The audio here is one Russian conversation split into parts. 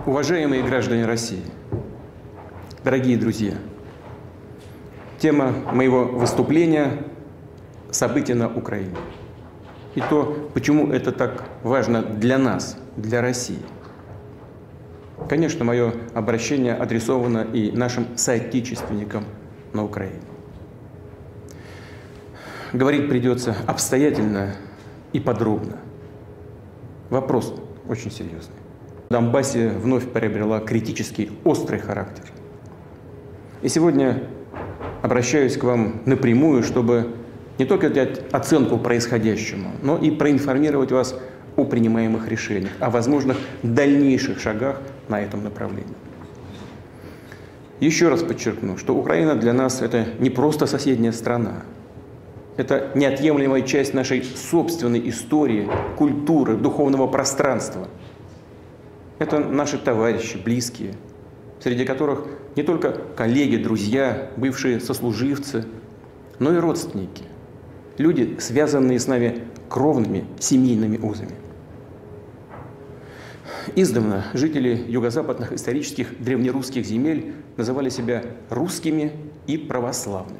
Уважаемые граждане России, дорогие друзья, тема моего выступления – события на Украине. И то, почему это так важно для нас, для России. Конечно, мое обращение адресовано и нашим соотечественникам на Украине. Говорить придется обстоятельно и подробно. Вопрос очень серьезный. В Донбассе вновь приобрела критический, острый характер. И сегодня обращаюсь к вам напрямую, чтобы не только дать оценку происходящему, но и проинформировать вас о принимаемых решениях, о возможных дальнейших шагах на этом направлении. Еще раз подчеркну, что Украина для нас – это не просто соседняя страна. Это неотъемлемая часть нашей собственной истории, культуры, духовного пространства. Это наши товарищи, близкие, среди которых не только коллеги, друзья, бывшие сослуживцы, но и родственники. Люди, связанные с нами кровными семейными узами. Издавна жители юго-западных исторических древнерусских земель называли себя русскими и православными.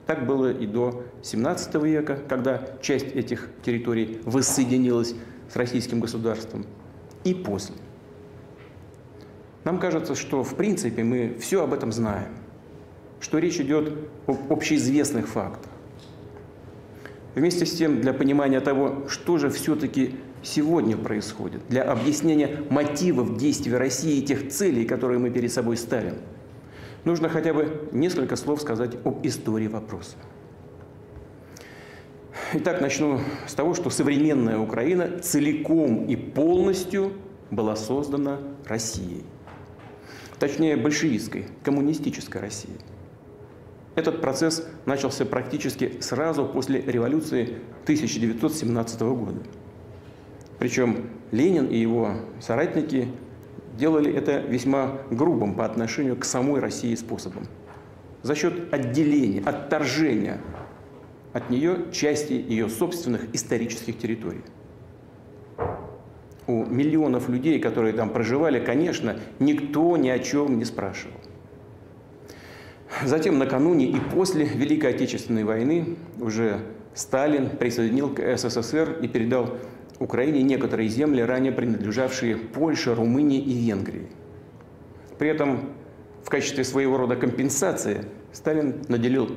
Так было и до XVII века, когда часть этих территорий воссоединилась с российским государством, и после. Нам кажется, что в принципе мы все об этом знаем, что речь идет об общеизвестных фактах. Вместе с тем, для понимания того, что же все-таки сегодня происходит, для объяснения мотивов действий России и тех целей, которые мы перед собой ставим, нужно хотя бы несколько слов сказать об истории вопроса. Итак, начну с того, что современная Украина целиком и полностью была создана Россией. Точнее, большевистской, коммунистической Россией. Этот процесс начался практически сразу после революции 1917 года. Причем Ленин и его соратники делали это весьма грубым по отношению к самой России способом. За счет отделения, отторжения от нее части ее собственных исторических территорий. У миллионов людей, которые там проживали, конечно, никто ни о чем не спрашивал. Затем, накануне и после Великой Отечественной войны, уже Сталин присоединил к СССР и передал Украине некоторые земли, ранее принадлежавшие Польше, Румынии и Венгрии. При этом в качестве своего рода компенсации Сталин наделил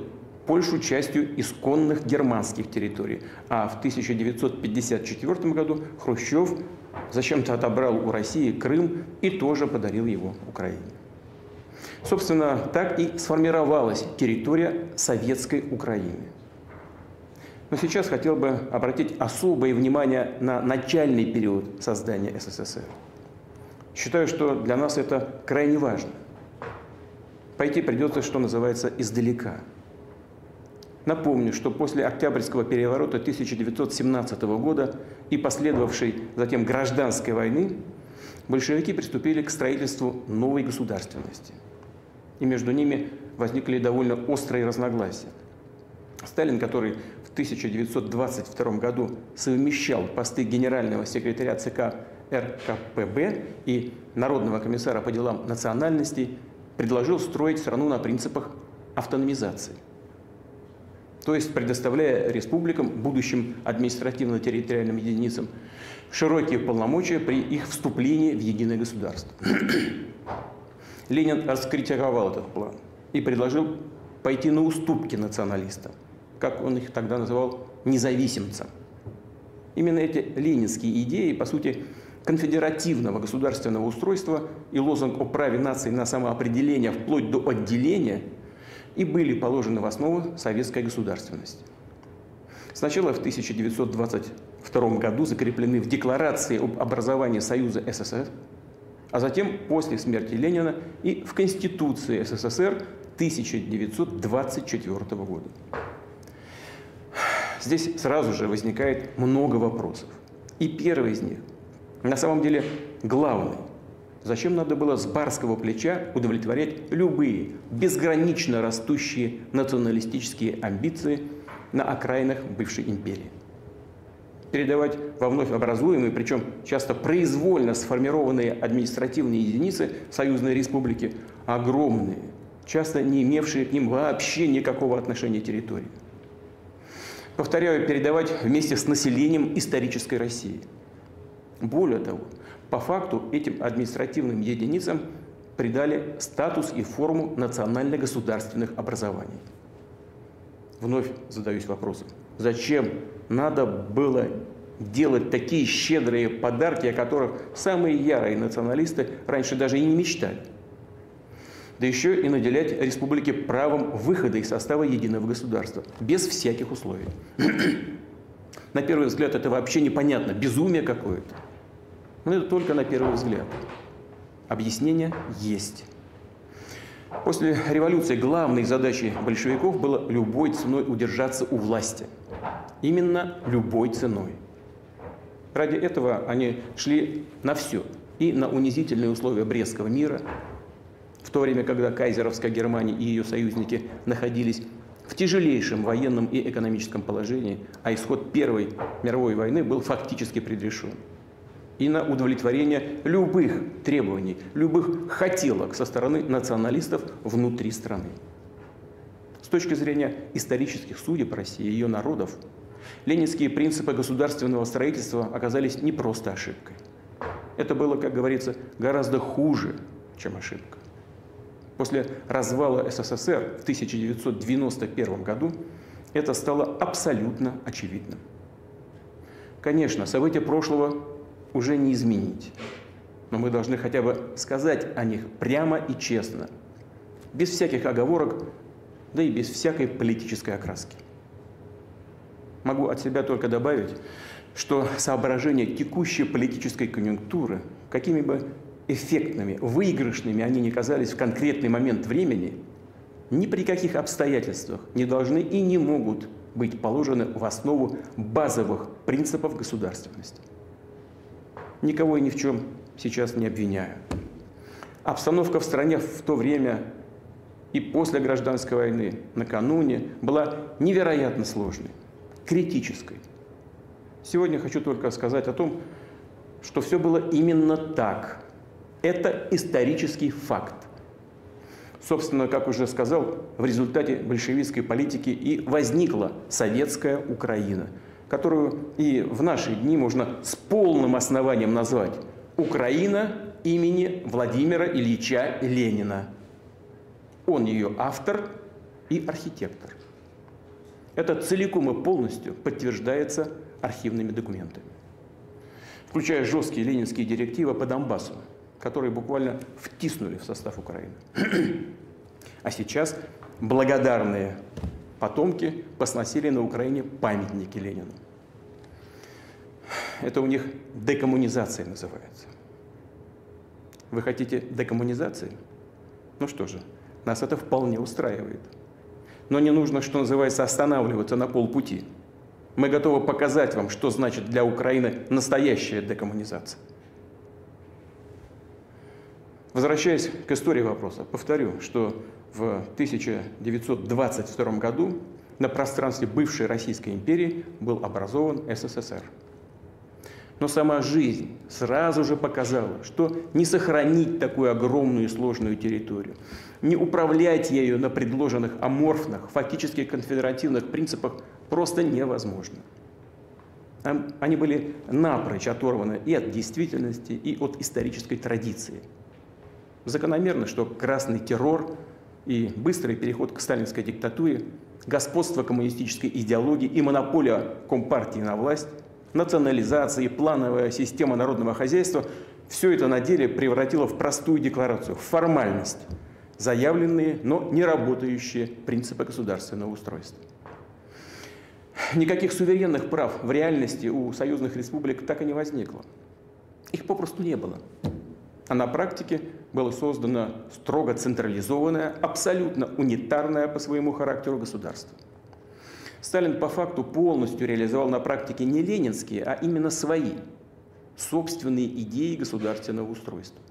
Польшу частью исконных германских территорий, а в 1954 году Хрущев зачем-то отобрал у России Крым и тоже подарил его Украине. Собственно, так и сформировалась территория советской Украины. Но сейчас хотел бы обратить особое внимание на начальный период создания СССР. Считаю, что для нас это крайне важно. Пойти придется, что называется, издалека. Напомню, что после Октябрьского переворота 1917 года и последовавшей затем гражданской войны большевики приступили к строительству новой государственности. И между ними возникли довольно острые разногласия. Сталин, который в 1922 году совмещал посты генерального секретаря ЦК РКПБ и Народного комиссара по делам национальностей, предложил строить страну на принципах автономизации. То есть предоставляя республикам, будущим административно-территориальным единицам, широкие полномочия при их вступлении в единое государство. Ленин раскритиковал этот план и предложил пойти на уступки националистам, как он их тогда называл, независимцам. Именно эти ленинские идеи, по сути, конфедеративного государственного устройства и лозунг о праве нации на самоопределение вплоть до отделения и были положены в основу советской государственности. Сначала в 1922 году закреплены в Декларации об образовании Союза СССР, а затем, после смерти Ленина, и в Конституции СССР 1924 года. Здесь сразу же возникает много вопросов. И первый из них, на самом деле главный. Зачем надо было с барского плеча удовлетворять любые безгранично растущие националистические амбиции на окраинах бывшей империи? передавать во вновь образуемые, причем часто произвольно сформированные административные единицы союзной республики, огромные, часто не имевшие к ним вообще никакого отношения территории. Повторяю, передавать вместе с населением исторической России. Более того, по факту этим административным единицам придали статус и форму национально-государственных образований. Вновь задаюсь вопросом, зачем надо было делать такие щедрые подарки, о которых самые ярые националисты раньше даже и не мечтали? Да еще и наделять республики правом выхода из состава единого государства, без всяких условий. На первый взгляд это вообще непонятно, безумие какое-то. Но это только на первый взгляд. Объяснение есть. После революции главной задачей большевиков было любой ценой удержаться у власти. Именно любой ценой. Ради этого они шли на все. И на унизительные условия Брестского мира, в то время, когда кайзеровская Германия и ее союзники находились в тяжелейшем военном и экономическом положении, а исход Первой мировой войны был фактически предрешен. И на удовлетворение любых требований, любых хотелок со стороны националистов внутри страны. С точки зрения исторических судеб России и ее народов, ленинские принципы государственного строительства оказались не просто ошибкой. Это было, как говорится, гораздо хуже, чем ошибка. После развала СССР в 1991 году это стало абсолютно очевидным. Конечно, события прошлого уже не изменить, но мы должны хотя бы сказать о них прямо и честно, без всяких оговорок, да и без всякой политической окраски. Могу от себя только добавить, что соображения текущей политической конъюнктуры, какими бы эффектными, выигрышными они ни казались в конкретный момент времени, ни при каких обстоятельствах не должны и не могут быть положены в основу базовых принципов государственности. Никого и ни в чем сейчас не обвиняю. Обстановка в стране в то время и после гражданской войны, накануне, была невероятно сложной, критической. Сегодня хочу только сказать о том, что все было именно так. Это исторический факт. Собственно, как уже сказал, в результате большевистской политики и возникла советская Украина, которую и в наши дни можно с полным основанием назвать Украина имени Владимира Ильича Ленина. Он ее автор и архитектор. Это целиком и полностью подтверждается архивными документами, включая жесткие ленинские директивы по Донбассу, которые буквально втиснули в состав Украины. А сейчас благодарные потомки посносили на Украине памятники Ленину. Это у них декоммунизация называется. Вы хотите декоммунизации? Ну что же, нас это вполне устраивает. Но не нужно, что называется, останавливаться на полпути. Мы готовы показать вам, что значит для Украины настоящая декоммунизация. Возвращаясь к истории вопроса, повторю, что в 1922 году на пространстве бывшей Российской империи был образован СССР. Но сама жизнь сразу же показала, что не сохранить такую огромную и сложную территорию, не управлять ею на предложенных аморфных, фактически конфедеративных принципах просто невозможно. Они были напрочь оторваны и от действительности, и от исторической традиции. Закономерно, что красный террор и быстрый переход к сталинской диктатуре, господство коммунистической идеологии и монополия Компартии на власть, национализация и плановая система народного хозяйства – все это на деле превратило в простую декларацию, в формальность, заявленные, но не работающие принципы государственного устройства. Никаких суверенных прав в реальности у союзных республик так и не возникло. Их попросту не было. А на практике было создано строго централизованное, абсолютно унитарное по своему характеру государство. Сталин по факту полностью реализовал на практике не ленинские, а именно свои, собственные идеи государственного устройства.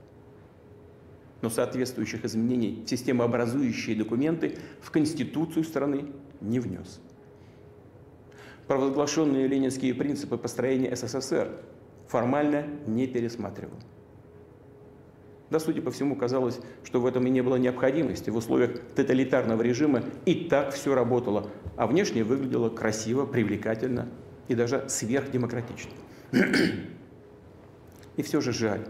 Но соответствующих изменений в системообразующие документы в Конституцию страны не внес. провозглашенные ленинские принципы построения СССР формально не пересматривал. Да, судя по всему, казалось, что в этом и не было необходимости. В условиях тоталитарного режима и так все работало, а внешне выглядело красиво, привлекательно и даже сверхдемократично. И все же жаль,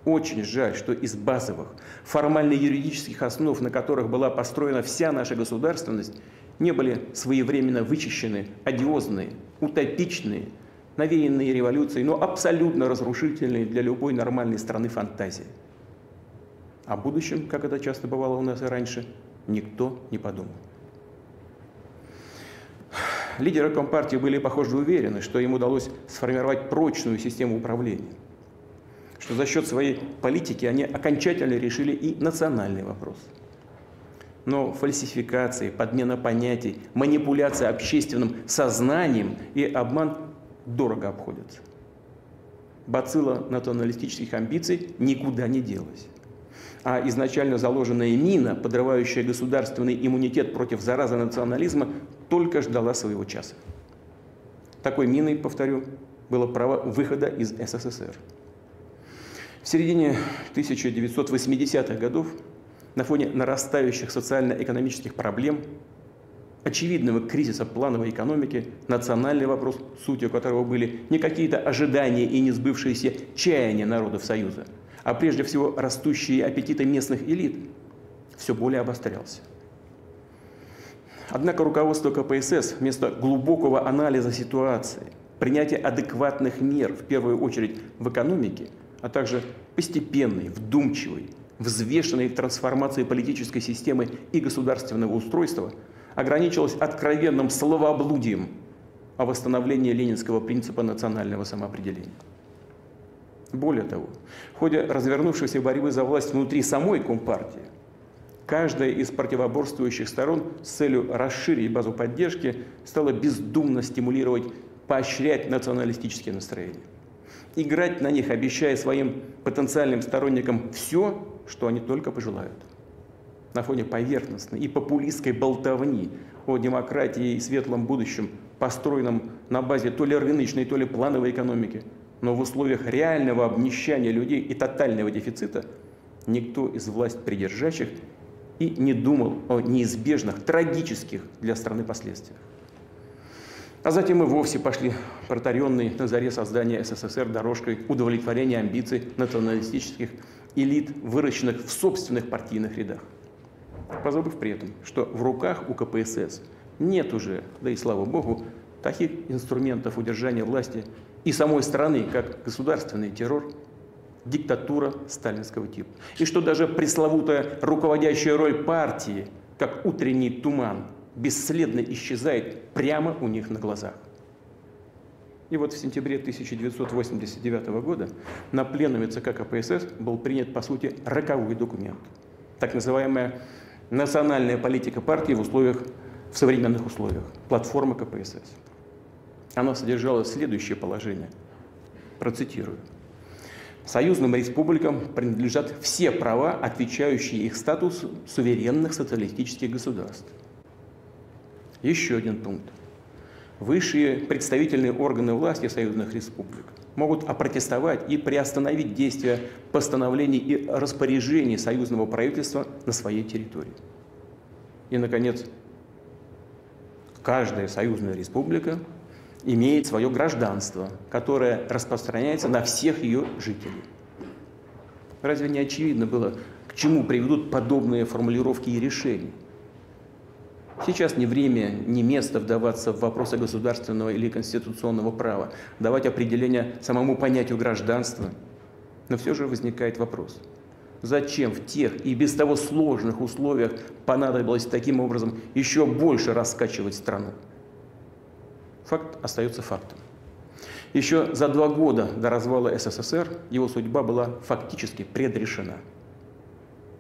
очень жаль, что из базовых, формально-юридических основ, на которых была построена вся наша государственность, не были своевременно вычищены одиозные, утопичные, навеянные революцией, но абсолютно разрушительные для любой нормальной страны фантазии. О будущем, как это часто бывало у нас и раньше, никто не подумал. Лидеры Компартии были, похоже, уверены, что им удалось сформировать прочную систему управления, что за счет своей политики они окончательно решили и национальный вопрос. Но фальсификации, подмена понятий, манипуляция общественным сознанием и обман дорого обходятся. Бацилла националистических амбиций никуда не делась. А изначально заложенная мина, подрывающая государственный иммунитет против заразы национализма, только ждала своего часа. Такой миной, повторю, было право выхода из СССР. В середине 1980-х годов на фоне нарастающих социально-экономических проблем, очевидного кризиса плановой экономики, национальный вопрос, сутью которого были не какие-то ожидания и не сбывшиеся чаяния народов Союза, а прежде всего растущие аппетиты местных элит, все более обострялся. Однако руководство КПСС вместо глубокого анализа ситуации, принятия адекватных мер, в первую очередь в экономике, а также постепенной, вдумчивой, взвешенной трансформации политической системы и государственного устройства, ограничилось откровенным словоблудием о восстановлении ленинского принципа национального самоопределения. Более того, в ходе развернувшейся борьбы за власть внутри самой Компартии, каждая из противоборствующих сторон с целью расширить базу поддержки стала бездумно стимулировать, поощрять националистические настроения. Играть на них, обещая своим потенциальным сторонникам все, что они только пожелают. На фоне поверхностной и популистской болтовни о демократии и светлом будущем, построенном на базе то ли рыночной, то ли плановой экономики, но в условиях реального обнищания людей и тотального дефицита, никто из властьпридержащих и не думал о неизбежных, трагических для страны последствиях. А затем и вовсе пошли протаренные на заре создания СССР дорожкой удовлетворения амбиций националистических элит, выращенных в собственных партийных рядах. Позабыв при этом, что в руках у КПСС нет уже, да и слава богу, таких инструментов удержания власти и самой страны, как государственный террор, диктатура сталинского типа. И что даже пресловутая руководящая роль партии, как утренний туман, бесследно исчезает прямо у них на глазах. И вот в сентябре 1989 года на пленуме ЦК КПСС был принят, по сути, роковой документ. Так называемая национальная политика партии в современных условиях. Платформа КПСС. Она содержала следующее положение. Процитирую. Союзным республикам принадлежат все права, отвечающие их статусу суверенных социалистических государств. Еще один пункт. Высшие представительные органы власти союзных республик могут опротестовать и приостановить действия постановлений и распоряжений союзного правительства на своей территории. И, наконец, каждая союзная республика имеет свое гражданство, которое распространяется на всех ее жителей. Разве не очевидно было, к чему приведут подобные формулировки и решения? Сейчас не время, не место вдаваться в вопросы государственного или конституционного права, давать определение самому понятию гражданства. Но все же возникает вопрос. Зачем в тех и без того сложных условиях понадобилось таким образом еще больше раскачивать страну? Факт остается фактом. Еще за 2 года до развала СССР его судьба была фактически предрешена.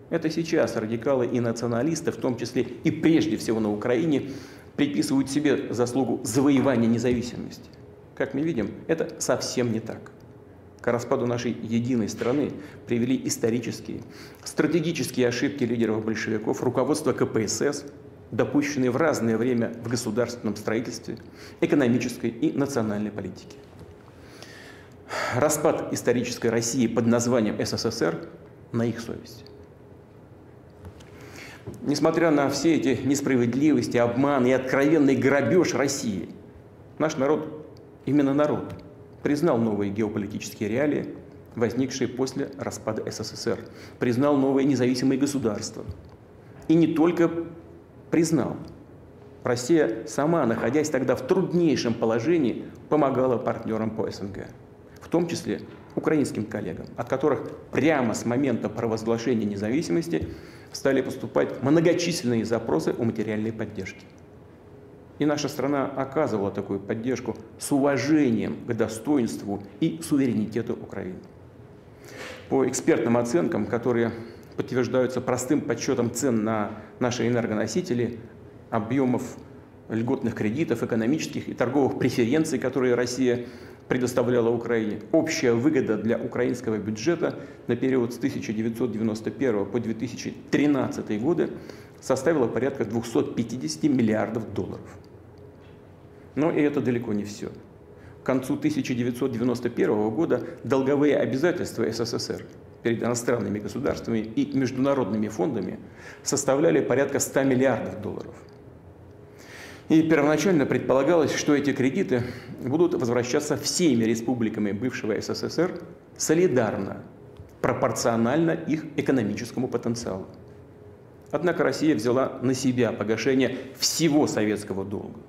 Это сейчас радикалы и националисты, в том числе и прежде всего на Украине, приписывают себе заслугу завоевания независимости. Как мы видим, это совсем не так. К распаду нашей единой страны привели исторические, стратегические ошибки лидеров большевиков, руководства КПСС, допущенные в разное время в государственном строительстве, экономической и национальной политике. Распад исторической России под названием СССР на их совести. Несмотря на все эти несправедливости, обман и откровенный грабеж России, наш народ, именно народ, признал новые геополитические реалии, возникшие после распада СССР, признал новые независимые государства. И не только признал. Россия сама, находясь тогда в труднейшем положении, помогала партнерам по СНГ, в том числе украинским коллегам, от которых прямо с момента провозглашения независимости стали поступать многочисленные запросы о материальной поддержке. И наша страна оказывала такую поддержку с уважением к достоинству и суверенитету Украины. По экспертным оценкам, которые подтверждаются простым подсчетом цен на наши энергоносители, объемов льготных кредитов, экономических и торговых преференций, которые Россия предоставляла Украине, общая выгода для украинского бюджета на период с 1991 по 2013 годы составила порядка 250 миллиардов долларов. Но и это далеко не все. К концу 1991 года долговые обязательства СССР перед иностранными государствами и международными фондами составляли порядка 100 миллиардов долларов. И первоначально предполагалось, что эти кредиты будут возвращаться всеми республиками бывшего СССР солидарно, пропорционально их экономическому потенциалу. Однако Россия взяла на себя погашение всего советского долга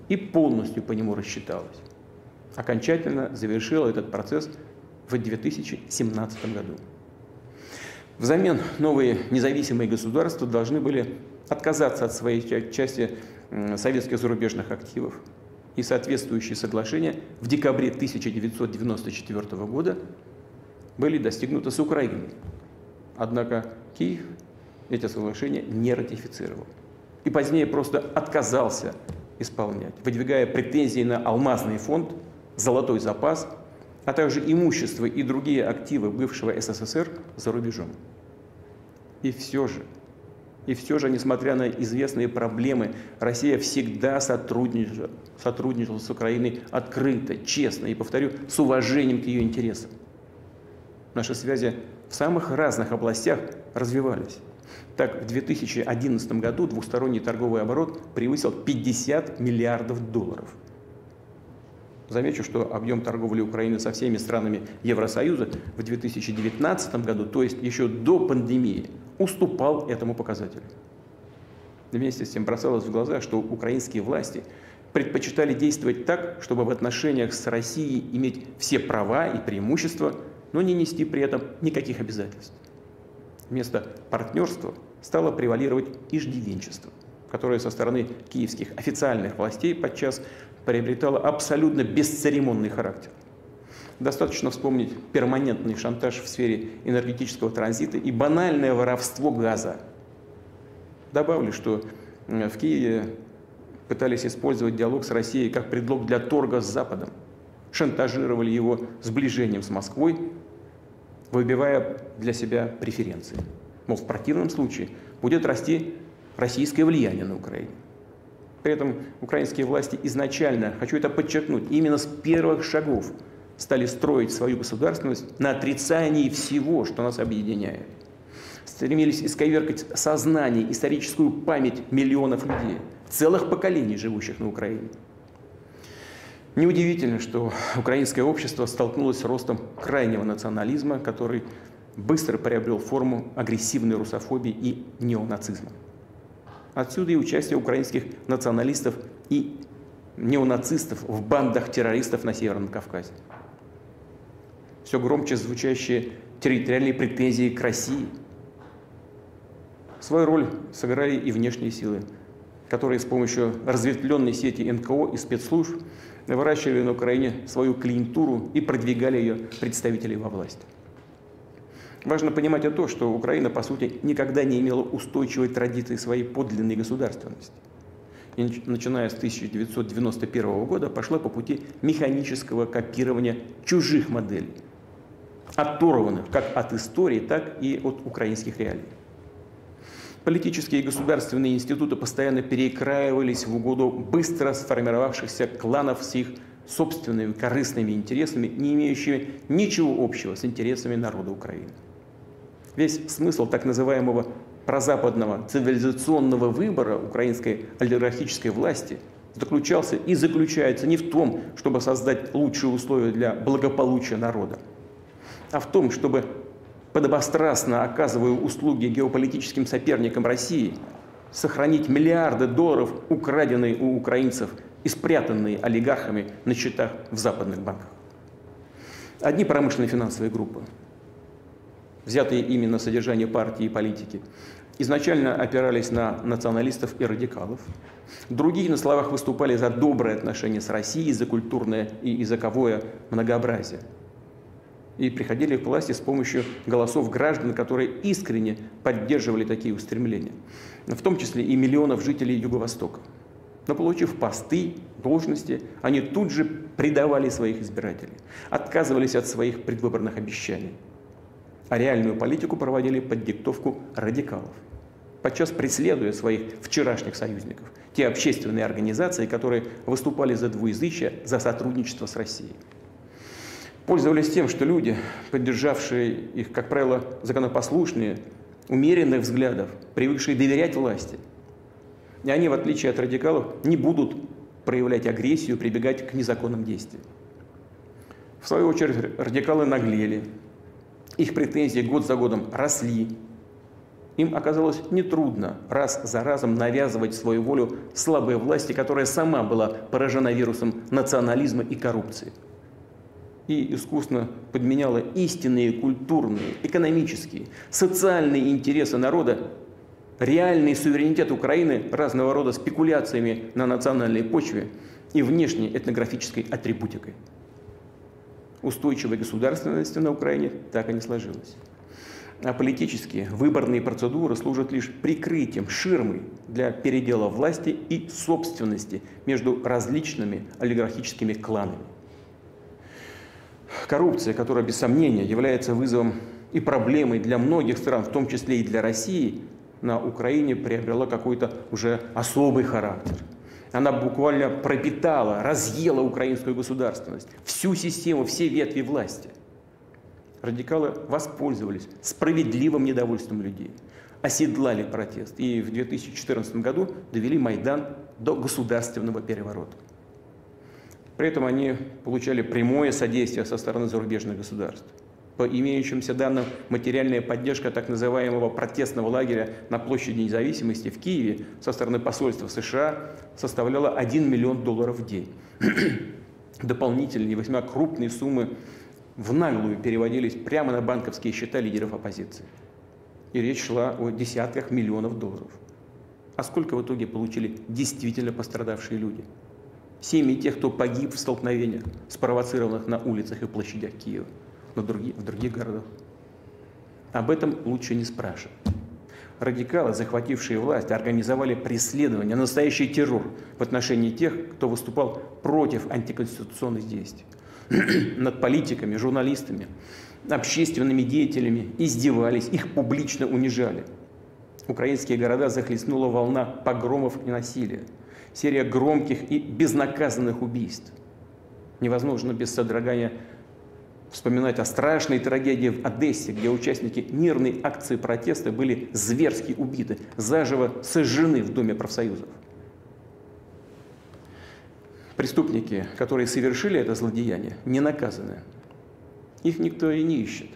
и полностью по нему рассчиталась. Окончательно завершила этот процесс в 2017 году. Взамен новые независимые государства должны были отказаться от своей части советских зарубежных активов, и соответствующие соглашения в декабре 1994 года были достигнуты с Украиной. Однако Киев эти соглашения не ратифицировал и позднее просто отказался исполнять, выдвигая претензии на алмазный фонд, золотой запас, а также имущество и другие активы бывшего СССР за рубежом. И все же, несмотря на известные проблемы, Россия всегда сотрудничала с Украиной открыто, честно и, повторю, с уважением к ее интересам. Наши связи в самых разных областях развивались. Так, в 2011 году двусторонний торговый оборот превысил 50 миллиардов долларов. Замечу, что объем торговли Украины со всеми странами Евросоюза в 2019 году, то есть еще до пандемии, уступал этому показателю. Вместе с тем бросалось в глаза, что украинские власти предпочитали действовать так, чтобы в отношениях с Россией иметь все права и преимущества, но не нести при этом никаких обязательств. Вместо партнерства стало превалировать иждивенчество, которое со стороны киевских официальных властей подчас приобретало абсолютно бесцеремонный характер. Достаточно вспомнить перманентный шантаж в сфере энергетического транзита и банальное воровство газа. Добавлю, что в Киеве пытались использовать диалог с Россией как предлог для торга с Западом, шантажировали его сближением с Москвой, выбивая для себя преференции. Мол, в противном случае будет расти российское влияние на Украине. При этом украинские власти изначально, хочу это подчеркнуть, именно с первых шагов стали строить свою государственность на отрицании всего, что нас объединяет. Стремились исковеркать сознание, историческую память миллионов людей, целых поколений, живущих на Украине. Неудивительно, что украинское общество столкнулось с ростом крайнего национализма, который быстро приобрел форму агрессивной русофобии и неонацизма. Отсюда и участие украинских националистов и неонацистов в бандах террористов на Северном Кавказе. Все громче звучащие территориальные претензии к России. Свою роль сыграли и внешние силы, которые с помощью разветвленной сети НКО и спецслужб выращивали на Украине свою клиентуру и продвигали ее представителей во власть. Важно понимать и то, что Украина, по сути, никогда не имела устойчивой традиции своей подлинной государственности. И начиная с 1991 года пошла по пути механического копирования чужих моделей, оторванных как от истории, так и от украинских реалий. Политические и государственные институты постоянно перекраивались в угоду быстро сформировавшихся кланов с их собственными корыстными интересами, не имеющими ничего общего с интересами народа Украины. Весь смысл так называемого прозападного цивилизационного выбора украинской олигархической власти заключался и заключается не в том, чтобы создать лучшие условия для благополучия народа, а в том, чтобы, подобострастно оказывая услуги геополитическим соперникам России, сохранить миллиарды долларов, украденные у украинцев и спрятанные олигархами на счетах в западных банках. Одни промышленные финансовые группы, взятые ими на содержание партии и политики, изначально опирались на националистов и радикалов. Другие на словах выступали за добрые отношения с Россией, за культурное и языковое многообразие. И приходили к власти с помощью голосов граждан, которые искренне поддерживали такие устремления, в том числе и миллионов жителей Юго-Востока. Но получив посты, должности, они тут же предавали своих избирателей, отказывались от своих предвыборных обещаний, а реальную политику проводили под диктовку радикалов, подчас преследуя своих вчерашних союзников, те общественные организации, которые выступали за двуязычие, за сотрудничество с Россией. Пользовались тем, что люди, поддержавшие их, как правило, законопослушные, умеренных взглядов, привыкшие доверять власти, и они, в отличие от радикалов, не будут проявлять агрессию, прибегать к незаконным действиям. В свою очередь, радикалы наглели, их претензии год за годом росли. Им оказалось нетрудно раз за разом навязывать свою волю слабой власти, которая сама была поражена вирусом национализма и коррупции, и искусно подменяла истинные культурные, экономические, социальные интересы народа, реальный суверенитет Украины разного рода спекуляциями на национальной почве и внешней этнографической атрибутикой. Устойчивой государственности на Украине так и не сложилось. А политические выборные процедуры служат лишь прикрытием, ширмой для передела власти и собственности между различными олигархическими кланами. Коррупция, которая без сомнения является вызовом и проблемой для многих стран, в том числе и для России, на Украине приобрела какой-то уже особый характер. Она буквально пропитала, разъела украинскую государственность, всю систему, все ветви власти. Радикалы воспользовались справедливым недовольством людей, оседлали протест и в 2014 году довели Майдан до государственного переворота. При этом они получали прямое содействие со стороны зарубежных государств. По имеющимся данным, материальная поддержка так называемого протестного лагеря на площади Независимости в Киеве со стороны посольства США составляла $1 миллион в день. Дополнительные весьма крупные суммы в наглую переводились прямо на банковские счета лидеров оппозиции. И речь шла о десятках миллионов долларов. А сколько в итоге получили действительно пострадавшие люди? Семьи тех, кто погиб в столкновениях, спровоцированных на улицах и площадях Киева, в других городах. Об этом лучше не спрашивать. Радикалы, захватившие власть, организовали преследование, настоящий террор в отношении тех, кто выступал против антиконституционных действий. Над политиками, журналистами, общественными деятелями издевались, их публично унижали. Украинские города захлестнула волна погромов и насилия, серия громких и безнаказанных убийств. Невозможно без содрогания вспоминать о страшной трагедии в Одессе, где участники мирной акции протеста были зверски убиты, заживо сожжены в Доме профсоюзов. Преступники, которые совершили это злодеяние, не наказаны. Их никто и не ищет.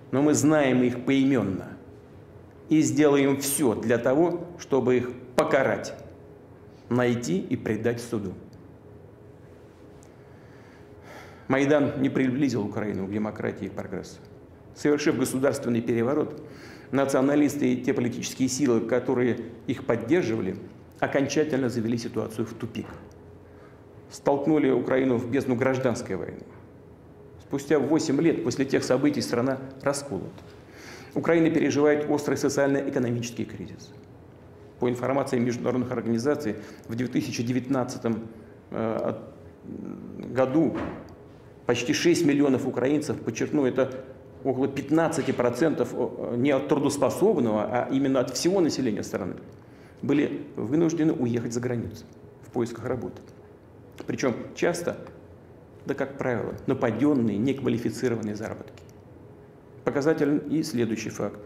Но мы знаем их поименно и сделаем все для того, чтобы их покарать, найти и предать суду. Майдан не приблизил Украину к демократии и прогрессу. Совершив государственный переворот, националисты и те политические силы, которые их поддерживали, окончательно завели ситуацию в тупик. Столкнули Украину в бездну гражданской войны. Спустя 8 лет после тех событий страна расколота. Украина переживает острый социально-экономический кризис. По информации международных организаций, в 2019 году почти 6 миллионов украинцев, подчеркну, это около 15% не от трудоспособного, а именно от всего населения страны, были вынуждены уехать за границу в поисках работы. Причем часто, да как правило, на паденные, неквалифицированные заработки. Показателен и следующий факт.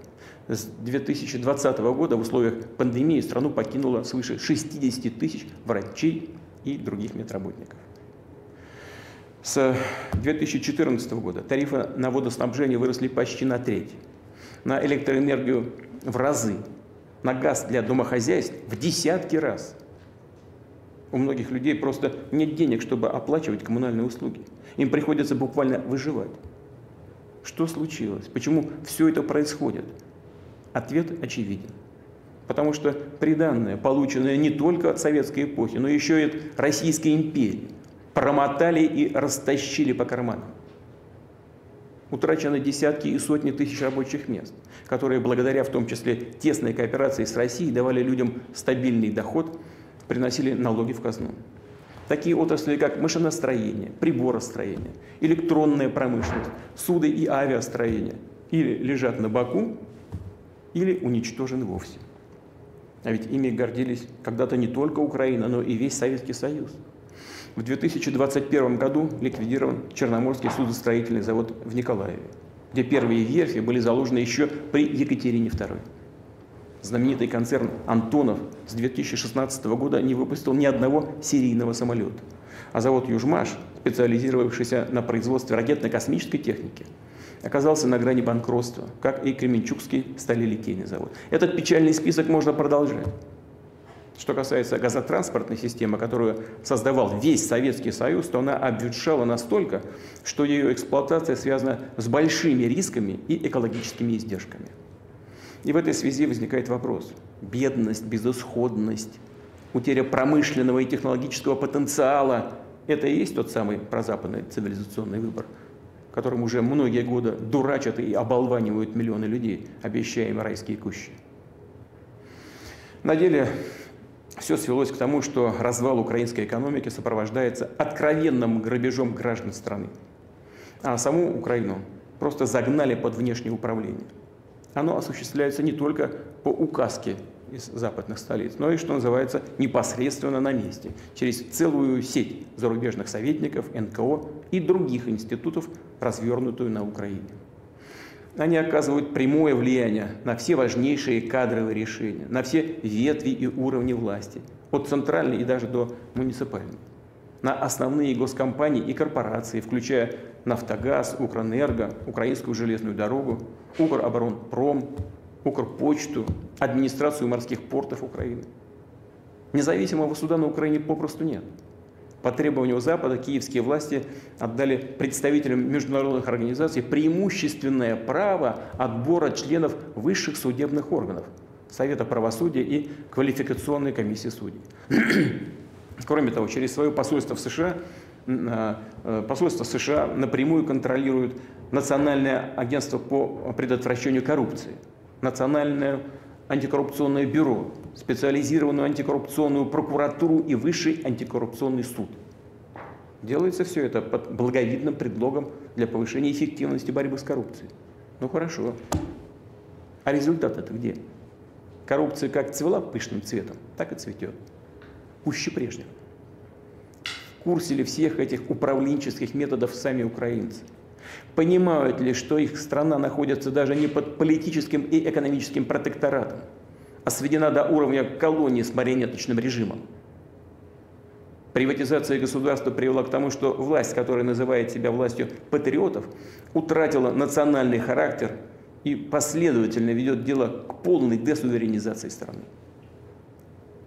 С 2020 года в условиях пандемии страну покинуло свыше 60 тысяч врачей и других медработников. С 2014 года тарифы на водоснабжение выросли почти на треть, на электроэнергию в разы, на газ для домохозяйств в десятки раз. У многих людей просто нет денег, чтобы оплачивать коммунальные услуги. Им приходится буквально выживать. Что случилось? Почему все это происходит? Ответ очевиден. Потому что приданное, полученное не только от советской эпохи, но еще и от Российской империи, промотали и растащили по карманам. Утрачены десятки и сотни тысяч рабочих мест, которые благодаря в том числе тесной кооперации с Россией давали людям стабильный доход, приносили налоги в казну. Такие отрасли, как машиностроение, приборостроение, электронная промышленность, суды и авиастроение или лежат на боку, или уничтожены вовсе. А ведь ими гордились когда-то не только Украина, но и весь Советский Союз. В 2021 году ликвидирован Черноморский судостроительный завод в Николаеве, где первые верфи были заложены еще при Екатерине II. Знаменитый концерн «Антонов» с 2016 года не выпустил ни одного серийного самолета. А завод «Южмаш», специализировавшийся на производстве ракетно-космической техники, оказался на грани банкротства, как и Кременчугский сталелитейный завод. Этот печальный список можно продолжать. Что касается газотранспортной системы, которую создавал весь Советский Союз, то она обветшала настолько, что ее эксплуатация связана с большими рисками и экологическими издержками. И в этой связи возникает вопрос. Бедность, безысходность, утеря промышленного и технологического потенциала – это и есть тот самый прозападный цивилизационный выбор, которым уже многие годы дурачат и оболванивают миллионы людей, обещая им райские кущи. На деле все свелось к тому, что развал украинской экономики сопровождается откровенным грабежом граждан страны. А саму Украину просто загнали под внешнее управление. Оно осуществляется не только по указке из западных столиц, но и, что называется, непосредственно на месте, через целую сеть зарубежных советников, НКО и других институтов, развернутую на Украине. Они оказывают прямое влияние на все важнейшие кадровые решения, на все ветви и уровни власти, от центральной и даже до муниципальной, на основные госкомпании и корпорации, включая «Нафтогаз», «Укрэнерго», «Украинскую железную дорогу», «Укроборонпром», «Укрпочту», администрацию морских портов Украины. Независимого суда на Украине попросту нет. По требованию Запада киевские власти отдали представителям международных организаций преимущественное право отбора членов высших судебных органов, Совета правосудия и квалификационной комиссии судей. Кроме того, через свое посольство США напрямую контролирует Национальное агентство по предотвращению коррупции, Национальное антикоррупционное бюро, специализированную антикоррупционную прокуратуру и Высший антикоррупционный суд. Делается все это под благовидным предлогом для повышения эффективности борьбы с коррупцией. Ну хорошо. А результат это где? Коррупция как цвела пышным цветом, так и цветет. Пуще прежнего. В курсе ли всех этих управленческих методов сами украинцы? Понимают ли, что их страна находится даже не под политическим и экономическим протекторатом, а сведена до уровня колонии с марионеточным режимом? Приватизация государства привела к тому, что власть, которая называет себя властью патриотов, утратила национальный характер и последовательно ведет дело к полной десуверенизации страны.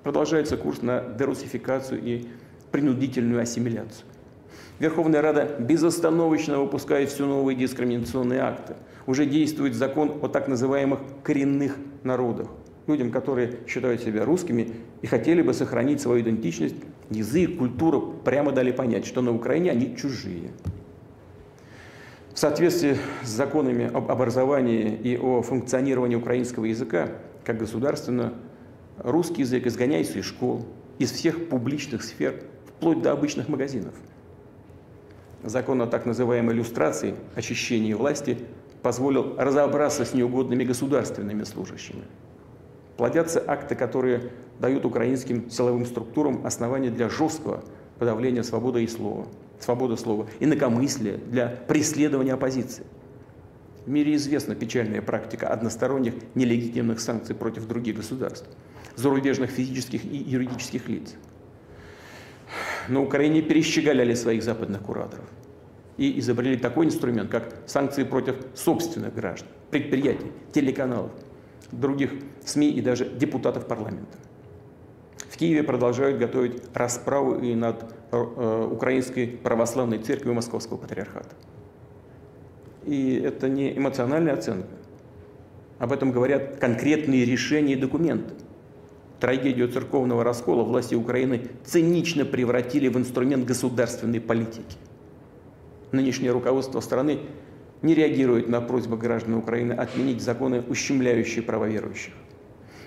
Продолжается курс на дерусификацию и принудительную ассимиляцию. Верховная Рада безостановочно выпускает все новые дискриминационные акты. Уже действует закон о так называемых коренных народах. Людям, которые считают себя русскими и хотели бы сохранить свою идентичность, язык, культуру, прямо дали понять, что на Украине они чужие. В соответствии с законами об образовании и о функционировании украинского языка, как государственного, русский язык изгоняется из школ, из всех публичных сфер, вплоть до обычных магазинов. Закон о так называемой люстрации, очищении власти, позволил разобраться с неугодными государственными служащими. Плодятся акты, которые дают украинским силовым структурам основания для жесткого подавления свободы слова, инакомыслия, для преследования оппозиции. В мире известна печальная практика односторонних нелегитимных санкций против других государств, зарубежных физических и юридических лиц. На Украине перещеголяли своих западных кураторов и изобрели такой инструмент, как санкции против собственных граждан, предприятий, телеканалов, других СМИ и даже депутатов парламента. В Киеве продолжают готовить расправу и над Украинской православной церковью Московского патриархата. И это не эмоциональная оценка. Об этом говорят конкретные решения и документы. Трагедию церковного раскола власти Украины цинично превратили в инструмент государственной политики. Нынешнее руководство страны не реагирует на просьбы граждан Украины отменить законы, ущемляющие права верующих.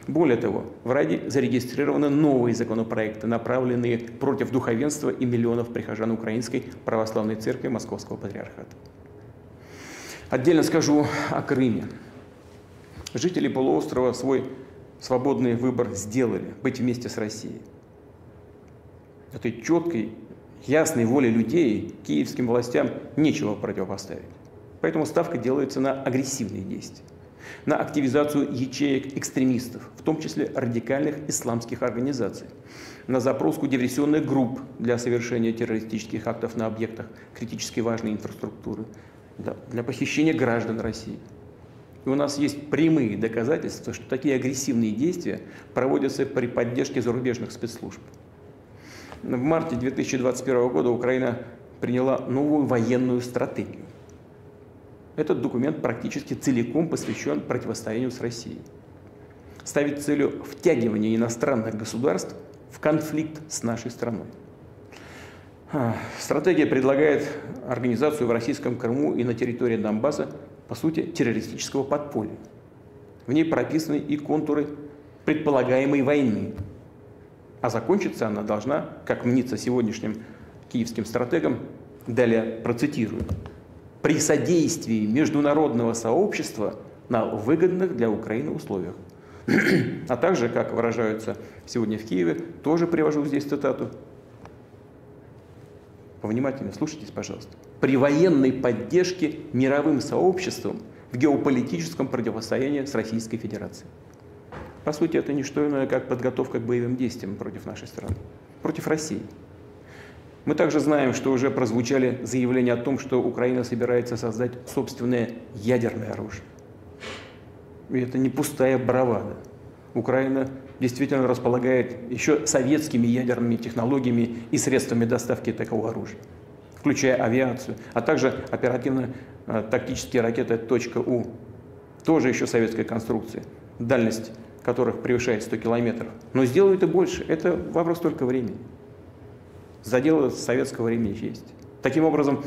Более того, в Раде зарегистрированы новые законопроекты, направленные против духовенства и миллионов прихожан Украинской православной церкви Московского патриархата. Отдельно скажу о Крыме. Жители полуострова свой свободный выбор сделали – быть вместе с Россией. Этой четкой, ясной воле людей киевским властям нечего противопоставить. Поэтому ставка делается на агрессивные действия, на активизацию ячеек экстремистов, в том числе радикальных исламских организаций, на запруску диверсионных групп для совершения террористических актов на объектах критически важной инфраструктуры, для похищения граждан России. И у нас есть прямые доказательства, что такие агрессивные действия проводятся при поддержке зарубежных спецслужб. В марте 2021 года Украина приняла новую военную стратегию. Этот документ практически целиком посвящен противостоянию с Россией. Ставит целью втягивание иностранных государств в конфликт с нашей страной. Стратегия предлагает организацию в российском Крыму и на территории Донбасса, по сути, террористического подполья. В ней прописаны и контуры предполагаемой войны. А закончиться она должна, как мнится сегодняшним киевским стратегам, далее процитирую, при содействии международного сообщества на выгодных для Украины условиях. А также, как выражаются сегодня в Киеве, тоже привожу здесь цитату. Повнимательнее слушайтесь, пожалуйста. При военной поддержке мировым сообществом в геополитическом противостоянии с Российской Федерацией. По сути, это не что иное, как подготовка к боевым действиям против нашей страны, против России. Мы также знаем, что уже прозвучали заявления о том, что Украина собирается создать собственное ядерное оружие. И это не пустая бравада. Украина действительно располагает еще советскими ядерными технологиями и средствами доставки такого оружия, включая авиацию, а также оперативно-тактические ракеты .У, тоже еще советской конструкции, дальность которых превышает 100 километров. Но сделают и больше. Это вопрос только времени. Задело советского времени есть. Таким образом,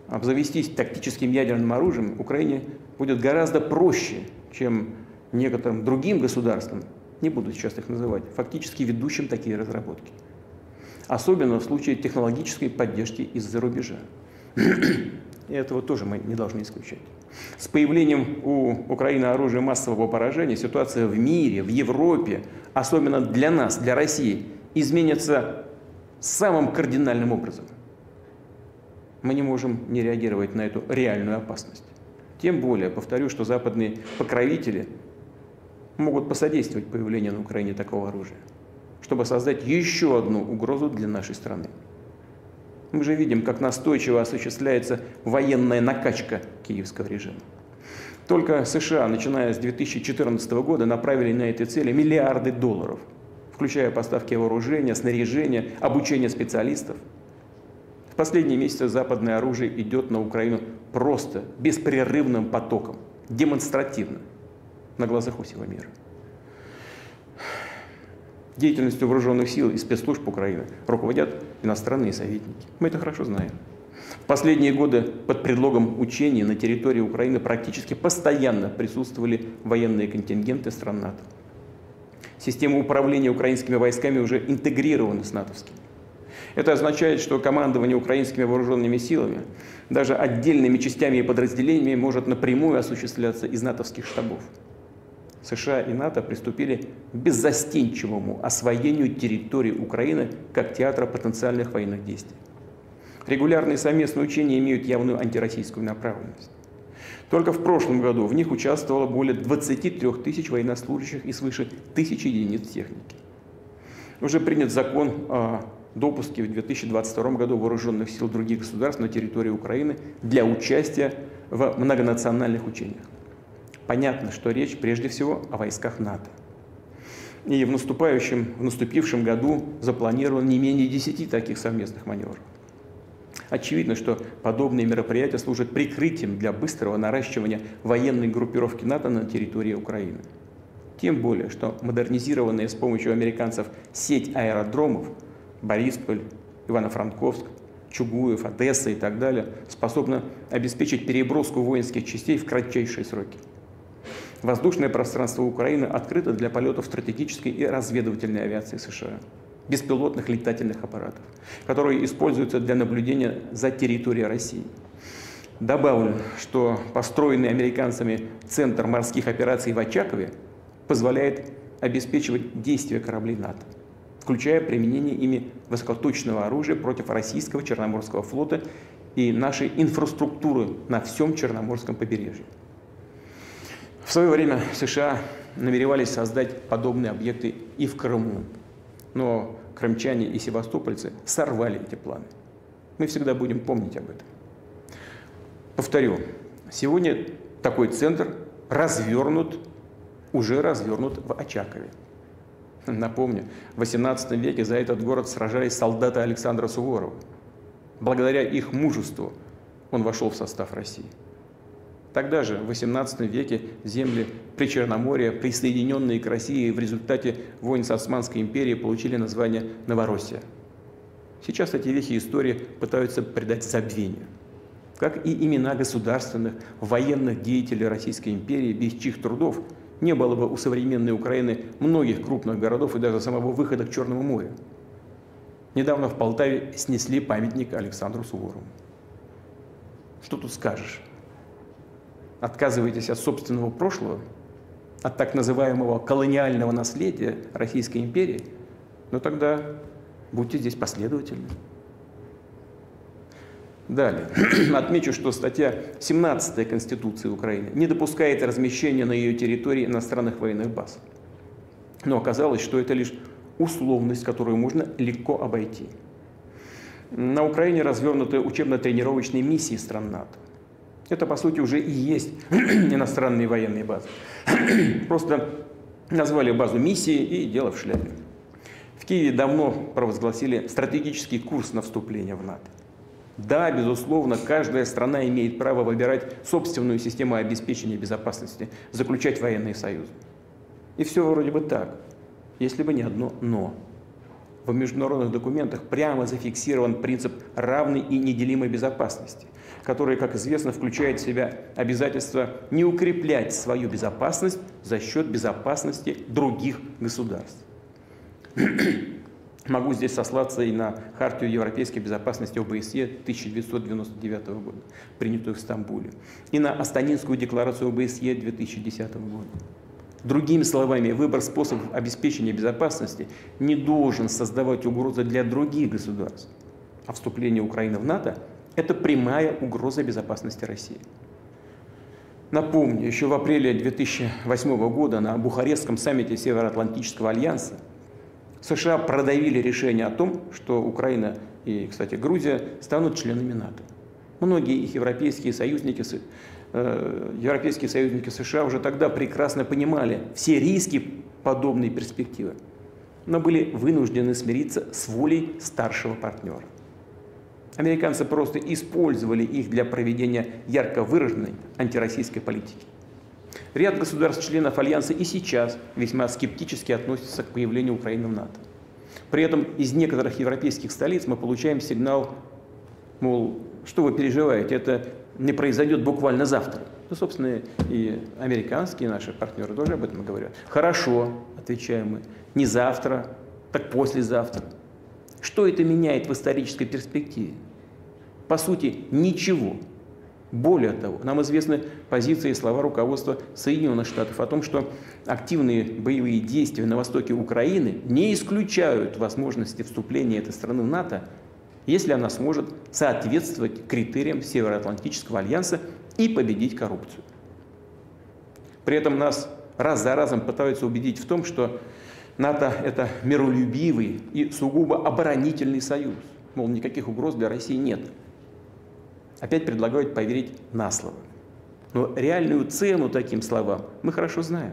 обзавестись тактическим ядерным оружием Украине будет гораздо проще, чем некоторым другим государствам, не буду сейчас их называть, фактически ведущим такие разработки. Особенно в случае технологической поддержки из-за рубежа. И этого тоже мы не должны исключать. С появлением у Украины оружия массового поражения ситуация в мире, в Европе, особенно для нас, для России, изменится самым кардинальным образом. Мы не можем не реагировать на эту реальную опасность. Тем более, повторю, что западные покровители могут посодействовать появлению на Украине такого оружия, чтобы создать еще одну угрозу для нашей страны. Мы же видим, как настойчиво осуществляется военная накачка киевского режима. Только США, начиная с 2014 года, направили на эти цели миллиарды долларов, включая поставки вооружения, снаряжения, обучение специалистов. В последние месяцы западное оружие идет на Украину просто, беспрерывным потоком, демонстративно, на глазах у всего мира. Деятельностью вооруженных сил и спецслужб Украины руководят иностранные советники. Мы это хорошо знаем. В последние годы под предлогом учений на территории Украины практически постоянно присутствовали военные контингенты стран НАТО. Система управления украинскими войсками уже интегрирована с натовскими. Это означает, что командование украинскими вооруженными силами, даже отдельными частями и подразделениями, может напрямую осуществляться из натовских штабов. США и НАТО приступили к беззастенчивому освоению территории Украины как театра потенциальных военных действий. Регулярные совместные учения имеют явную антироссийскую направленность. Только в прошлом году в них участвовало более 23 тысяч военнослужащих и свыше 1000 единиц техники. Уже принят закон о допуске в 2022 году вооруженных сил других государств на территории Украины для участия в многонациональных учениях. Понятно, что речь прежде всего о войсках НАТО. И в наступившем году запланировано не менее 10 таких совместных маневров. Очевидно, что подобные мероприятия служат прикрытием для быстрого наращивания военной группировки НАТО на территории Украины. Тем более, что модернизированная с помощью американцев сеть аэродромов Борисполь, Ивано-Франковск, Чугуев, Одесса и так далее способна обеспечить переброску воинских частей в кратчайшие сроки. Воздушное пространство Украины открыто для полетов стратегической и разведывательной авиации США, беспилотных летательных аппаратов, которые используются для наблюдения за территорией России. Добавлю, что построенный американцами Центр морских операций в Очакове позволяет обеспечивать действия кораблей НАТО, включая применение ими высокоточного оружия против российского Черноморского флота и нашей инфраструктуры на всем Черноморском побережье. В свое время США намеревались создать подобные объекты и в Крыму, но крымчане и севастопольцы сорвали эти планы. Мы всегда будем помнить об этом. Повторю, сегодня такой центр уже развернут в Очакове. Напомню, в XVIII веке за этот город сражались солдаты Александра Суворова. Благодаря их мужеству он вошел в состав России. Тогда же, в XVIII веке, земли Причерноморья, присоединенные к России в результате войн с Османской империей, получили название Новороссия. Сейчас эти вехи истории пытаются придать забвению. Как и имена государственных, военных деятелей Российской империи, без чьих трудов не было бы у современной Украины многих крупных городов и даже самого выхода к Черному морю. Недавно в Полтаве снесли памятник Александру Суворову. Что тут скажешь? Отказываетесь от собственного прошлого, от так называемого колониального наследия Российской империи, но тогда будьте здесь последовательны. Далее. Отмечу, что статья 17 Конституции Украины не допускает размещения на ее территории иностранных военных баз. Но оказалось, что это лишь условность, которую можно легко обойти. На Украине развернуты учебно-тренировочные миссии стран НАТО. Это, по сути, уже и есть иностранные военные базы. Просто назвали базу миссией и дело в шляпе. В Киеве давно провозгласили стратегический курс на вступление в НАТО. Да, безусловно, каждая страна имеет право выбирать собственную систему обеспечения безопасности, заключать военные союзы. И все вроде бы так, если бы не одно «но». В международных документах прямо зафиксирован принцип равной и неделимой безопасности, который, как известно, включает в себя обязательство не укреплять свою безопасность за счет безопасности других государств. Могу здесь сослаться и на Хартию европейской безопасности ОБСЕ 1999 года, принятую в Стамбуле, и на Астанинскую декларацию ОБСЕ 2010 года. Другими словами, выбор способов обеспечения безопасности не должен создавать угрозы для других государств. А вступление Украины в НАТО – это прямая угроза безопасности России. Напомню, еще в апреле 2008 года на Бухарестском саммите Североатлантического альянса США продавили решение о том, что Украина и, кстати, Грузия станут членами НАТО. Многие их европейские союзники США уже тогда прекрасно понимали все риски подобной перспективы, но были вынуждены смириться с волей старшего партнера. Американцы просто использовали их для проведения ярко выраженной антироссийской политики. Ряд государств-членов Альянса и сейчас весьма скептически относятся к появлению Украины в НАТО. При этом из некоторых европейских столиц мы получаем сигнал, мол, что вы переживаете, это не произойдет буквально завтра. Ну, собственно, и американские наши партнеры тоже об этом говорят. Хорошо, отвечаем мы, не завтра, так послезавтра. Что это меняет в исторической перспективе? По сути, ничего. Более того, нам известны позиции и слова руководства Соединенных Штатов о том, что активные боевые действия на востоке Украины не исключают возможности вступления этой страны в НАТО, если она сможет соответствовать критериям Североатлантического альянса и победить коррупцию. При этом нас раз за разом пытаются убедить в том, что НАТО – это миролюбивый и сугубо оборонительный союз. Мол, никаких угроз для России нет. Опять предлагают поверить на слово. Но реальную цену таким словам мы хорошо знаем.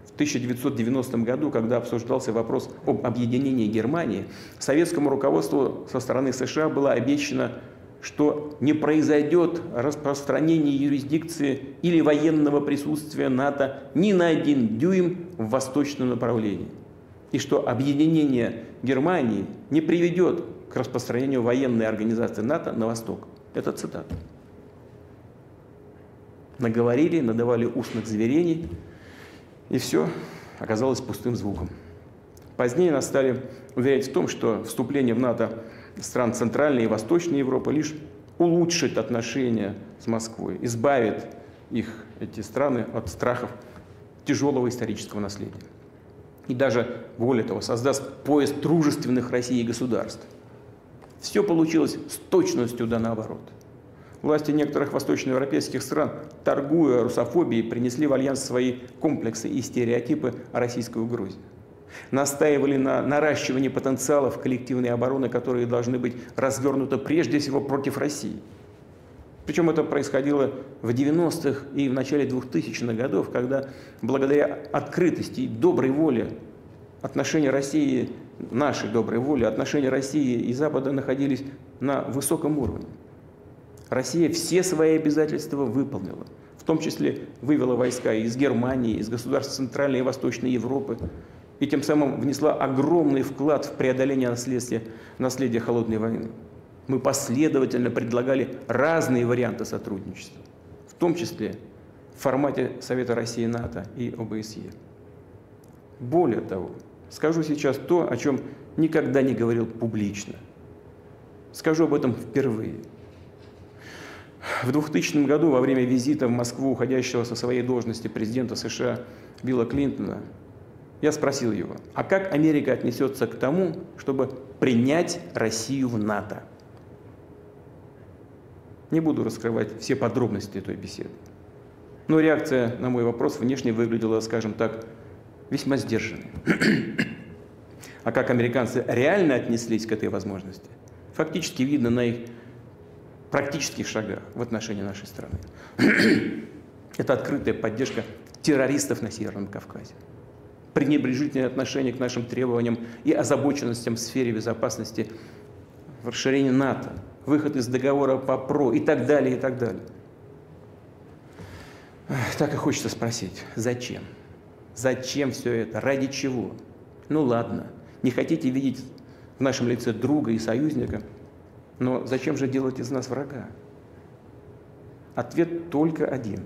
В 1990 году, когда обсуждался вопрос об объединении Германии, советскому руководству со стороны США было обещано, что не произойдет распространение юрисдикции или военного присутствия НАТО ни на 1 дюйм в восточном направлении, и что объединение Германии не приведет к распространению военной организации НАТО на восток. Это цитата. Наговорили, надавали устных заверений, и все оказалось пустым звуком. Позднее нас стали уверять в том, что вступление в НАТО стран Центральной и Восточной Европы лишь улучшит отношения с Москвой, избавит их, эти страны, от страхов тяжелого исторического наследия. И даже, более того, создаст пояс дружественных России государств. Все получилось с точностью да наоборот. Власти некоторых восточноевропейских стран, торгуя русофобией, принесли в альянс свои комплексы и стереотипы о российской угрозе. Настаивали на наращивании потенциалов коллективной обороны, которые должны быть развернуты прежде всего против России. Причем это происходило в 90-х и в начале 2000-х годов, когда благодаря открытости и доброй воле отношения России, нашей доброй воли, отношения России и Запада находились на высоком уровне. Россия все свои обязательства выполнила, в том числе вывела войска из Германии, из государств Центральной и Восточной Европы, и тем самым внесла огромный вклад в преодоление наследия Холодной войны. Мы последовательно предлагали разные варианты сотрудничества, в том числе в формате Совета России, НАТО и ОБСЕ. Более того, скажу сейчас то, о чем никогда не говорил публично. Скажу об этом впервые. В 2000 году, во время визита в Москву уходящего со своей должности президента США Билла Клинтона, я спросил его, а как Америка отнесется к тому, чтобы принять Россию в НАТО? Не буду раскрывать все подробности той беседы. Но реакция на мой вопрос внешне выглядела, скажем так, весьма сдержанной. А как американцы реально отнеслись к этой возможности, фактически видно на их практических шагах в отношении нашей страны. Это открытая поддержка террористов на Северном Кавказе, пренебрежительное отношение к нашим требованиям и озабоченностям в сфере безопасности, расширение НАТО, выход из договора по ПРО и так далее, и так далее. Так и хочется спросить, зачем? Зачем все это? Ради чего? Ну ладно, не хотите видеть в нашем лице друга и союзника, но зачем же делать из нас врага? Ответ только один.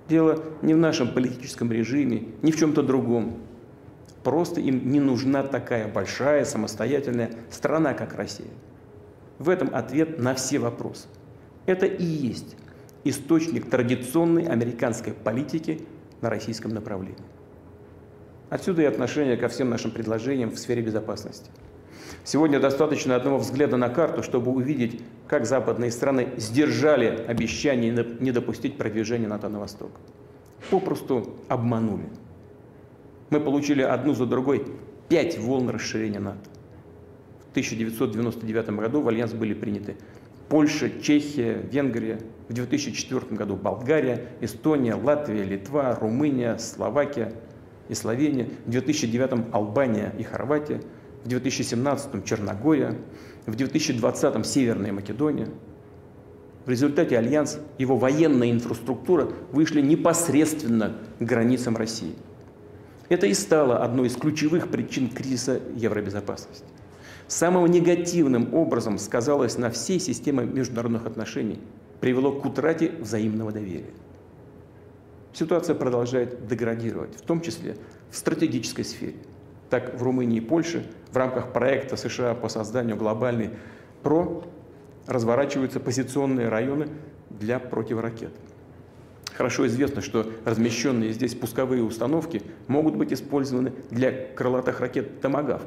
Дело не в нашем политическом режиме, ни в чем-то другом. Просто им не нужна такая большая, самостоятельная страна, как Россия. В этом ответ на все вопросы. Это и есть источник традиционной американской политики на российском направлении. Отсюда и отношение ко всем нашим предложениям в сфере безопасности. Сегодня достаточно одного взгляда на карту, чтобы увидеть, как западные страны сдержали обещание не допустить продвижения НАТО на восток. Попросту обманули. Мы получили одну за другой 5 волн расширения НАТО. В 1999 году в альянс были приняты Польша, Чехия, Венгрия. В 2004 году Болгария, Эстония, Латвия, Литва, Румыния, Словакия и Словения. В 2009 Албания и Хорватия. В 2017 Черногория. В 2020 Северная Македония. В результате альянс, его военная инфраструктура вышли непосредственно к границам России. Это и стало одной из ключевых причин кризиса евробезопасности. Самым негативным образом сказалось на всей системе международных отношений, привело к утрате взаимного доверия. Ситуация продолжает деградировать, в том числе в стратегической сфере. так в Румынии и Польше в рамках проекта США по созданию глобальной ПРО разворачиваются позиционные районы для противоракет. Хорошо известно, что размещенные здесь пусковые установки могут быть использованы для крылатых ракет «Томагавк»,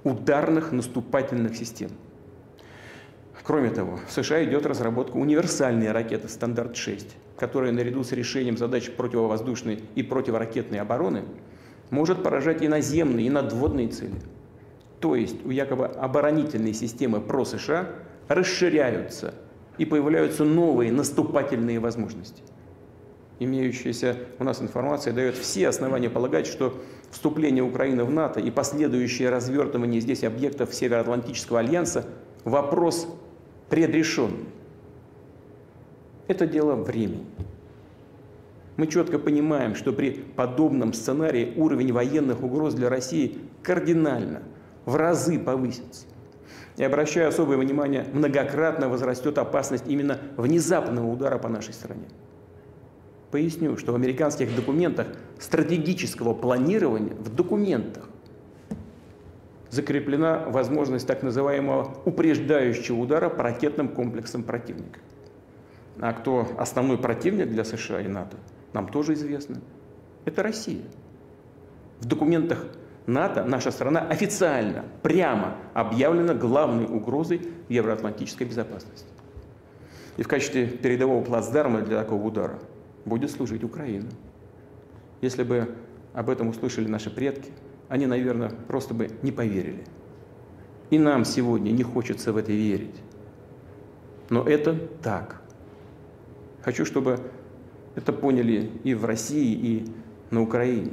ударных наступательных систем. Кроме того, в США идет разработка универсальной ракеты «Стандарт-6», которая наряду с решением задач противовоздушной и противоракетной обороны может поражать и наземные, и надводные цели. То есть у якобы оборонительной системы ПРО США расширяются и появляются новые наступательные возможности. Имеющаяся у нас информация дает все основания полагать, что вступление Украины в НАТО и последующее развертывание здесь объектов Североатлантического альянса – вопрос предрешенный. Это дело времени. Мы четко понимаем, что при подобном сценарии уровень военных угроз для России кардинально, в разы повысится. И, обращая особое внимание, многократно возрастет опасность именно внезапного удара по нашей стране. Поясню, что в американских документах стратегического планирования, в документах, закреплена возможность так называемого упреждающего удара по ракетным комплексам противника. А кто основной противник для США и НАТО, нам тоже известно. Это Россия. В документах НАТО наша страна официально, прямо объявлена главной угрозой евроатлантической безопасности. И в качестве передового плацдарма для такого удара будет служить Украина. Если бы об этом услышали наши предки, они, наверное, просто бы не поверили. И нам сегодня не хочется в это верить. Но это так. Хочу, чтобы это поняли и в России, и на Украине.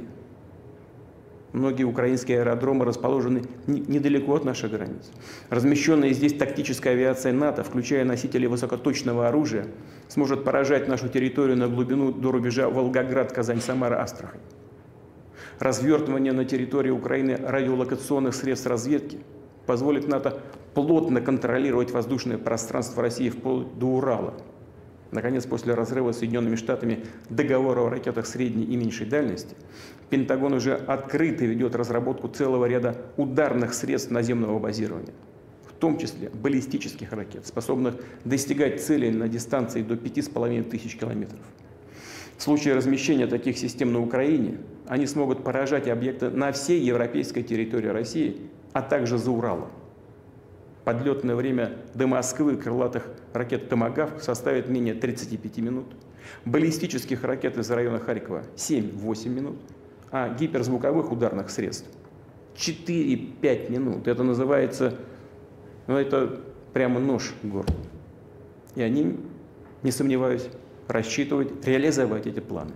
Многие украинские аэродромы расположены недалеко от наших границ. Размещенная здесь тактическая авиация НАТО, включая носители высокоточного оружия, сможет поражать нашу территорию на глубину до рубежа Волгоград, Казань, Самара, Астрахань. Развертывание на территории Украины радиолокационных средств разведки позволит НАТО плотно контролировать воздушное пространство России вплоть до Урала. Наконец, после разрыва с Соединенными Штатами договора о ракетах средней и меньшей дальности, Пентагон уже открыто ведет разработку целого ряда ударных средств наземного базирования, в том числе баллистических ракет, способных достигать целей на дистанции до 5500 километров. В случае размещения таких систем на Украине они смогут поражать объекты на всей европейской территории России, а также за Уралом. Подлетное время до Москвы крылатых ракет «Томагавк» составит менее 35 минут, баллистических ракет из района Харькова 7-8 минут, а гиперзвуковых ударных средств 4-5 минут. Это называется, это прямо нож в горло. И они, не сомневаюсь, рассчитывают реализовать эти планы.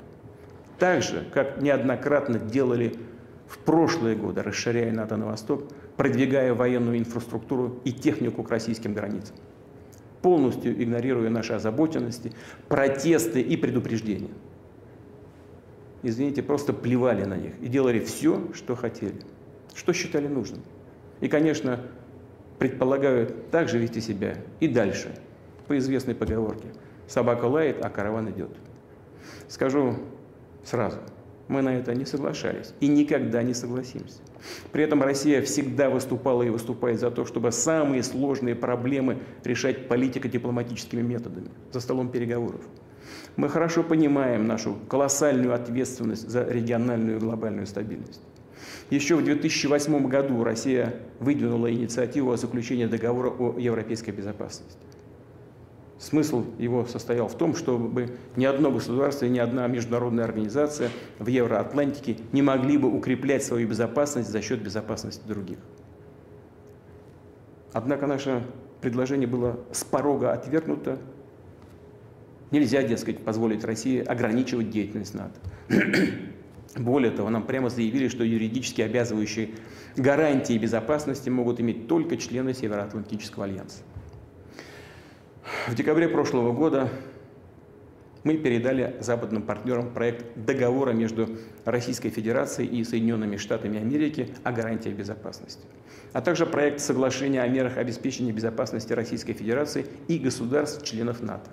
Так же, как неоднократно делали в прошлые годы, расширяя НАТО на восток, продвигая военную инфраструктуру и технику к российским границам, полностью игнорируя наши озабоченности, протесты и предупреждения. Извините, просто плевали на них и делали все, что хотели, что считали нужным. И, конечно, предполагают также вести себя и дальше, по известной поговорке: собака лает, а караван идет. Скажу сразу, мы на это не соглашались и никогда не согласимся. При этом Россия всегда выступала и выступает за то, чтобы самые сложные проблемы решать политико-дипломатическими методами, за столом переговоров. Мы хорошо понимаем нашу колоссальную ответственность за региональную и глобальную стабильность. Еще в 2008 году Россия выдвинула инициативу о заключении договора о европейской безопасности. Смысл его состоял в том, чтобы ни одно государство и ни одна международная организация в Евроатлантике не могли бы укреплять свою безопасность за счет безопасности других. Однако наше предложение было с порога отвергнуто. Нельзя, дескать, позволить России ограничивать деятельность НАТО. Более того, нам прямо заявили, что юридически обязывающие гарантии безопасности могут иметь только члены Североатлантического альянса. В декабре прошлого года мы передали западным партнерам проект договора между Российской Федерацией и Соединенными Штатами Америки о гарантиях безопасности, а также проект соглашения о мерах обеспечения безопасности Российской Федерации и государств-членов НАТО.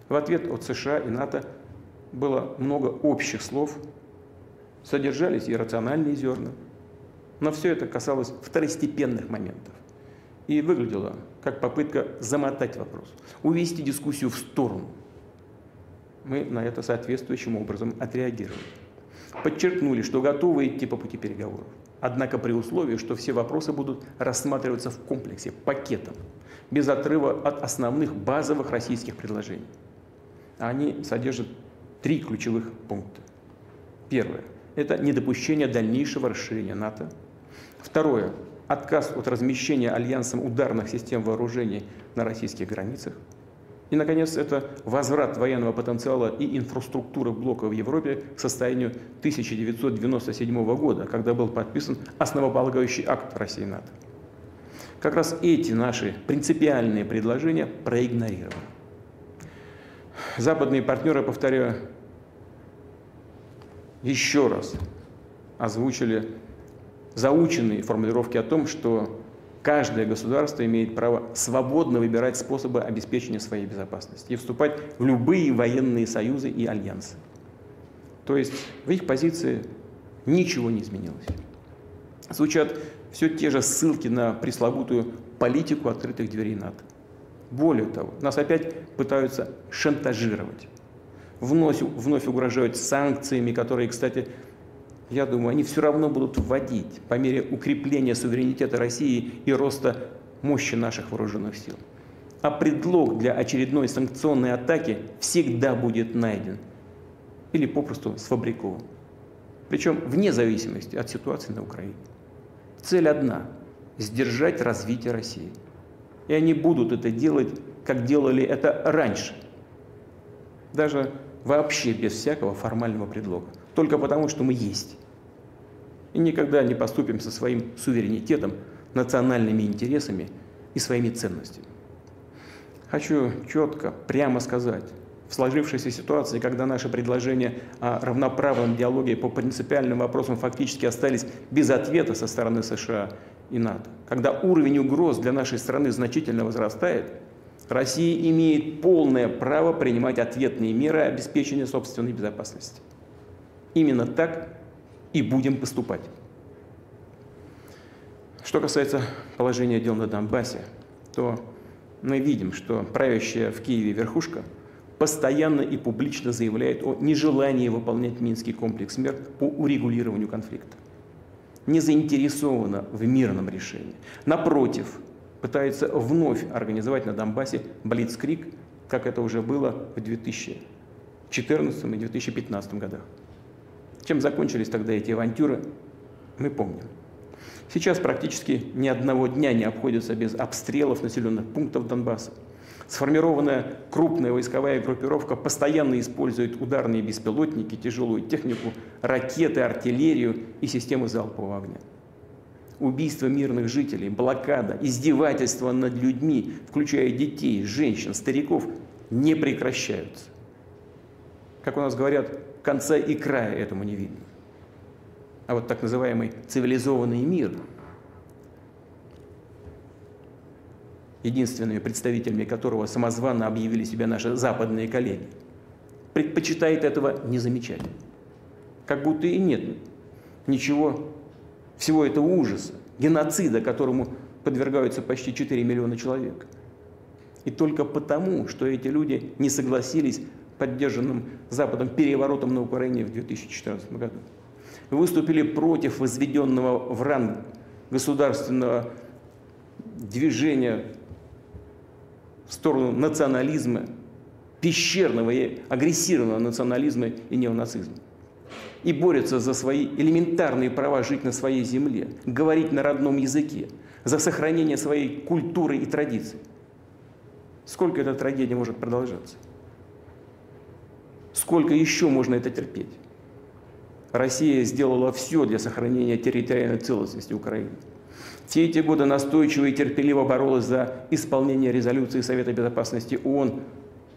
В ответ от США и НАТО было много общих слов, содержались и рациональные зерна. Но все это касалось второстепенных моментов и выглядело как попытка замотать вопрос, увести дискуссию в сторону. Мы на это соответствующим образом отреагировали. Подчеркнули, что готовы идти по пути переговоров. Однако при условии, что все вопросы будут рассматриваться в комплексе, пакетом, без отрыва от основных базовых российских предложений. Они содержат 3 ключевых пункта. Первое – это недопущение дальнейшего расширения НАТО. Второе – отказ от размещения альянсом ударных систем вооружений на российских границах. И, наконец, это возврат военного потенциала и инфраструктуры блока в Европе к состоянию 1997 года, когда был подписан основополагающий акт России и НАТО. Как раз эти наши принципиальные предложения проигнорированы. Западные партнеры, повторяю, еще раз озвучили заученные формулировки о том, что каждое государство имеет право свободно выбирать способы обеспечения своей безопасности и вступать в любые военные союзы и альянсы. То есть в их позиции ничего не изменилось. Звучат все те же ссылки на пресловутую политику открытых дверей НАТО. Более того, нас опять пытаются шантажировать. Вновь угрожают санкциями, которые, кстати, я думаю, они все равно будут вводить по мере укрепления суверенитета России и роста мощи наших вооруженных сил. А предлог для очередной санкционной атаки всегда будет найден или попросту сфабрикован. Причем вне зависимости от ситуации на Украине. Цель одна – сдержать развитие России. И они будут это делать, как делали это раньше. Даже вообще без всякого формального предлога. Только потому, что мы есть. И никогда не поступим со своим суверенитетом, национальными интересами и своими ценностями. Хочу четко, прямо сказать, в сложившейся ситуации, когда наши предложения о равноправном диалоге по принципиальным вопросам фактически остались без ответа со стороны США и НАТО, когда уровень угроз для нашей страны значительно возрастает, Россия имеет полное право принимать ответные меры обеспечения собственной безопасности. Именно так и будем поступать. Что касается положения дел на Донбассе, то мы видим, что правящая в Киеве верхушка постоянно и публично заявляет о нежелании выполнять Минский комплекс мер по урегулированию конфликта. Не заинтересована в мирном решении. Напротив, пытается вновь организовать на Донбассе блицкриг, как это уже было в 2014 и 2015 годах. Чем закончились тогда эти авантюры, мы помним. Сейчас практически ни одного дня не обходится без обстрелов населенных пунктов Донбасса. Сформированная крупная войсковая группировка постоянно использует ударные беспилотники, тяжелую технику, ракеты, артиллерию и системы залпового огня. Убийства мирных жителей, блокада, издевательства над людьми, включая детей, женщин, стариков, не прекращаются. Как у нас говорят, конца и края этому не видно. А вот так называемый цивилизованный мир, единственными представителями которого самозванно объявили себя наши западные коллеги, предпочитает этого не замечать. Как будто и нет ничего, всего этого ужаса, геноцида, которому подвергаются почти 4 миллиона человек. И только потому, что эти люди не согласились поддержанным Западом переворотом на Украине в 2014 году. Выступили против возведенного в ранг государственного движения в сторону национализма, пещерного и агрессивного национализма и неонацизма. И борются за свои элементарные права жить на своей земле, говорить на родном языке, за сохранение своей культуры и традиций. Сколько эта трагедия может продолжаться? Сколько еще можно это терпеть? Россия сделала все для сохранения территориальной целостности Украины. Все эти годы настойчиво и терпеливо боролась за исполнение резолюции Совета Безопасности ООН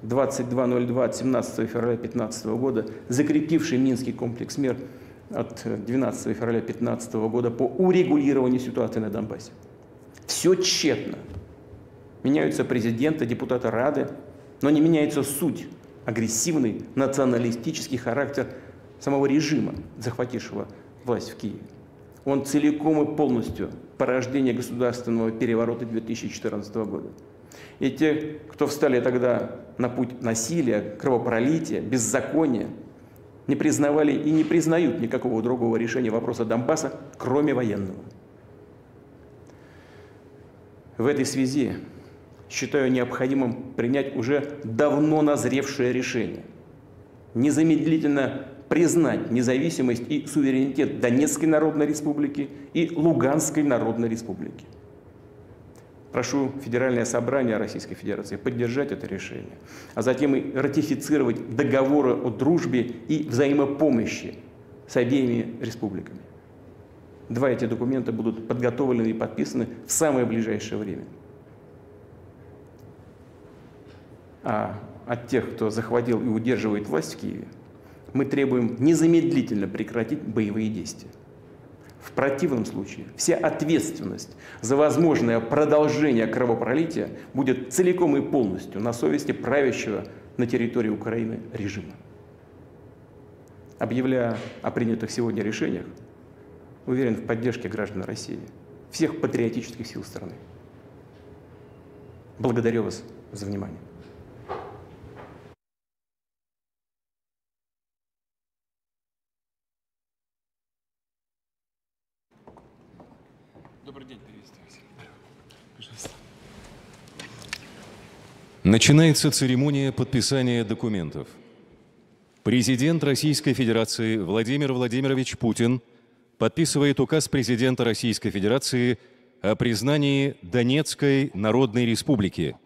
2202 от 17 февраля 2015 года, закрепившей Минский комплекс мер от 12 февраля 2015 года по урегулированию ситуации на Донбассе. Все тщетно. Меняются президенты, депутаты Рады, но не меняется суть, агрессивный националистический характер самого режима, захватившего власть в Киеве. Он целиком и полностью порождение государственного переворота 2014 года. И те, кто встали тогда на путь насилия, кровопролития, беззакония, не признавали и не признают никакого другого решения вопроса Донбасса, кроме военного. В этой связи считаю необходимым принять уже давно назревшее решение. Незамедлительно признать независимость и суверенитет Донецкой Народной Республики и Луганской Народной Республики. Прошу Федеральное собрание Российской Федерации поддержать это решение, а затем и ратифицировать договоры о дружбе и взаимопомощи с обеими республиками. Два эти документа будут подготовлены и подписаны в самое ближайшее время. А от тех, кто захватил и удерживает власть в Киеве, мы требуем незамедлительно прекратить боевые действия. В противном случае вся ответственность за возможное продолжение кровопролития будет целиком и полностью на совести правящего на территории Украины режима. Объявляя о принятых сегодня решениях, уверен в поддержке граждан России, всех патриотических сил страны. Благодарю вас за внимание. Добрый день, приветствую вас. Пожалуйста. Начинается церемония подписания документов. Президент Российской Федерации Владимир Владимирович Путин подписывает указ президента Российской Федерации о признании Донецкой Народной Республики